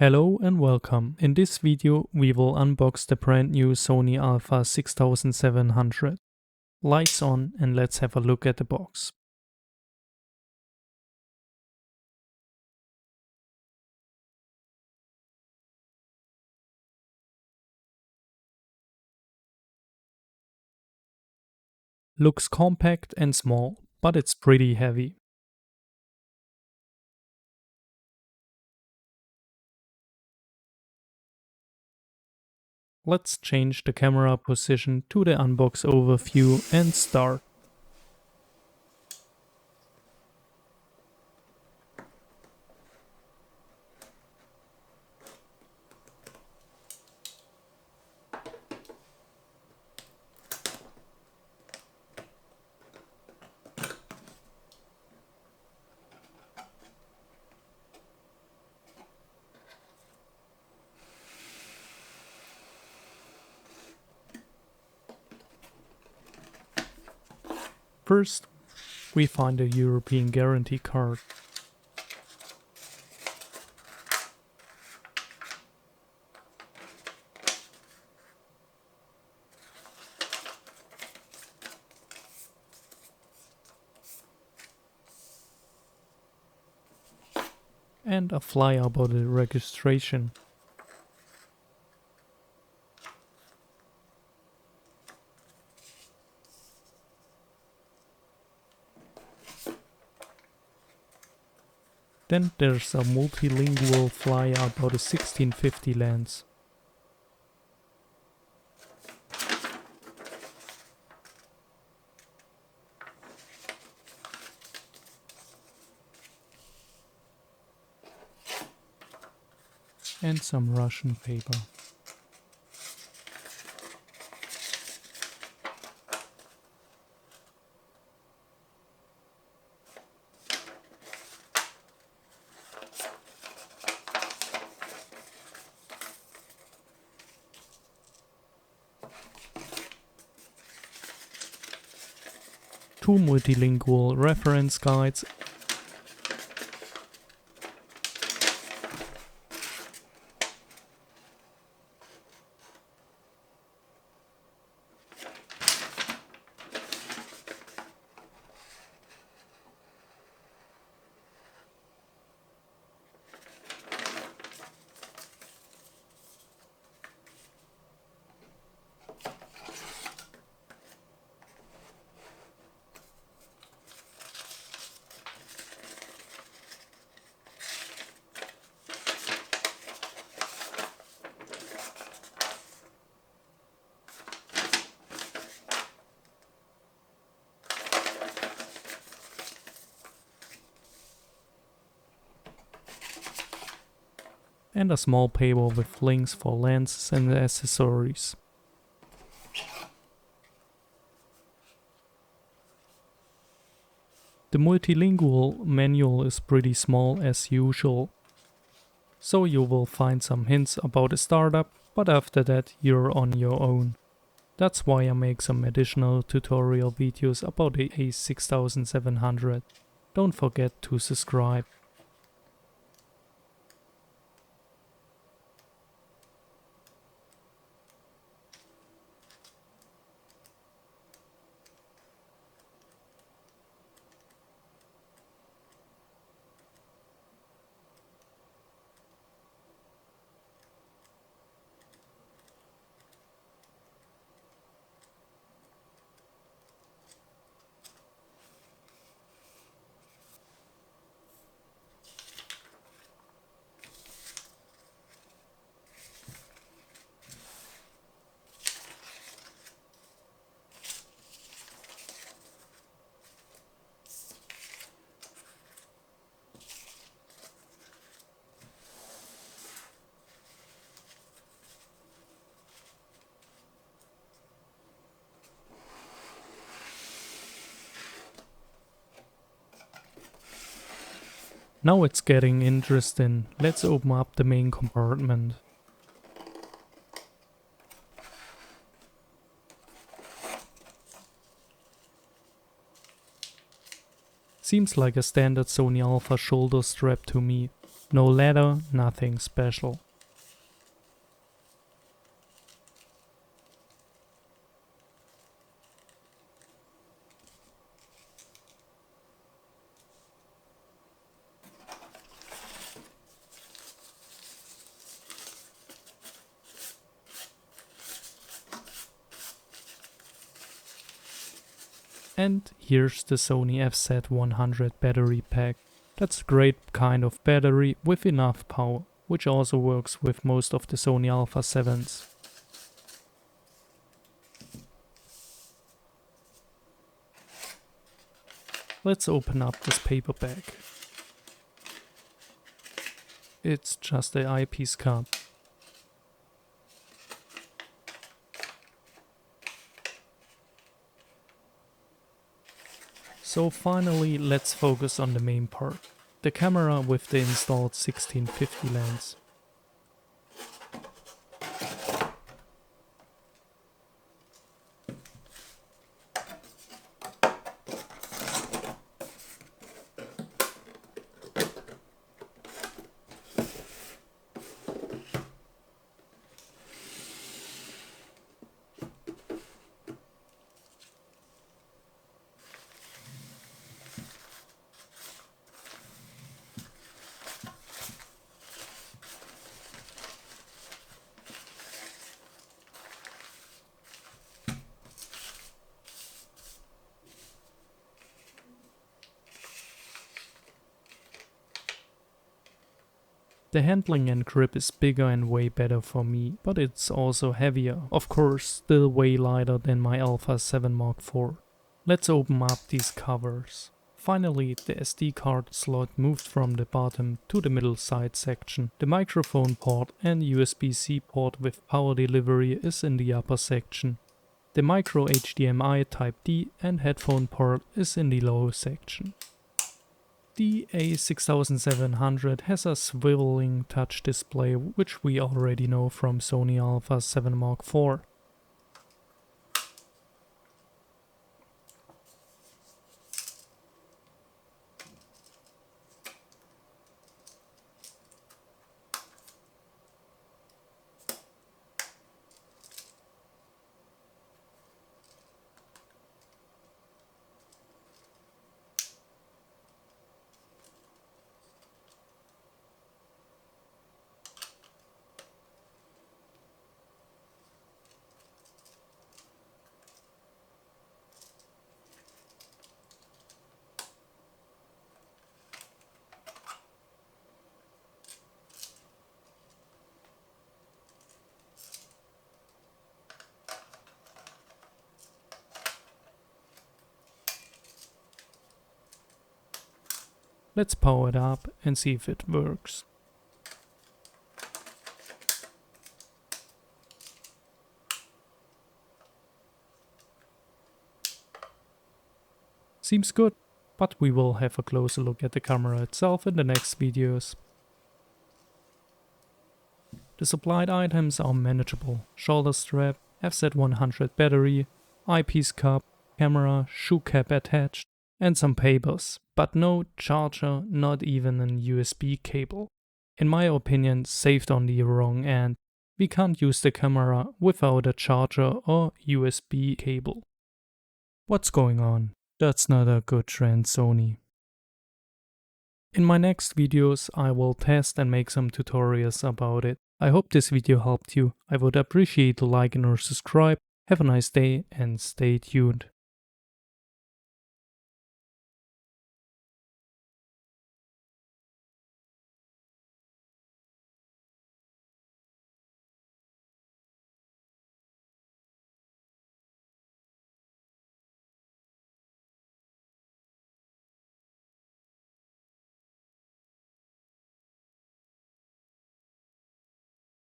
Hello and welcome. In this video we will unbox the brand new Sony Alpha 6700. Lights on and let's have a look at the box. Looks compact and small, but it's pretty heavy. Let's change the camera position to the unbox overview and start. First, we find a European guarantee card. And a flyer about the registration. Then there's a multilingual flyer about a 1650 lens. And some Russian paper. Two multilingual reference guides and a small paper with links for lenses and accessories. The multilingual manual is pretty small as usual, so you will find some hints about the startup, but after that you're on your own. That's why I make some additional tutorial videos about the A6700. Don't forget to subscribe. Now it's getting interesting. Let's open up the main compartment. Seems like a standard Sony Alpha shoulder strap to me. No leather, nothing special. And here's the Sony FZ-100 battery pack. That's a great kind of battery with enough power, which also works with most of the Sony Alpha 7s. Let's open up this paper bag. It's just the eyepiece cup. So finally, let's focus on the main part, the camera with the installed 1650 lens. The handling and grip is bigger and way better for me, but it's also heavier, of course still way lighter than my Alpha 7 Mark IV. Let's open up these covers. Finally, the SD card slot moved from the bottom to the middle side section. The microphone port and USB-C port with power delivery is in the upper section. The micro HDMI Type D and headphone port is in the lower section. The A6700 has a swiveling touch display, which we already know from Sony Alpha 7 Mark IV. Let's power it up and see if it works. Seems good, but we will have a closer look at the camera itself in the next videos. The supplied items are manageable: shoulder strap, FZ-100 battery, eyepiece cup, camera, shoe cap attached, and some papers, but no charger, not even an USB cable. In my opinion, saved on the wrong end. We can't use the camera without a charger or USB cable. What's going on? That's not a good trend, Sony. In my next videos, I will test and make some tutorials about it. I hope this video helped you. I would appreciate a like and or subscribe. Have a nice day and stay tuned.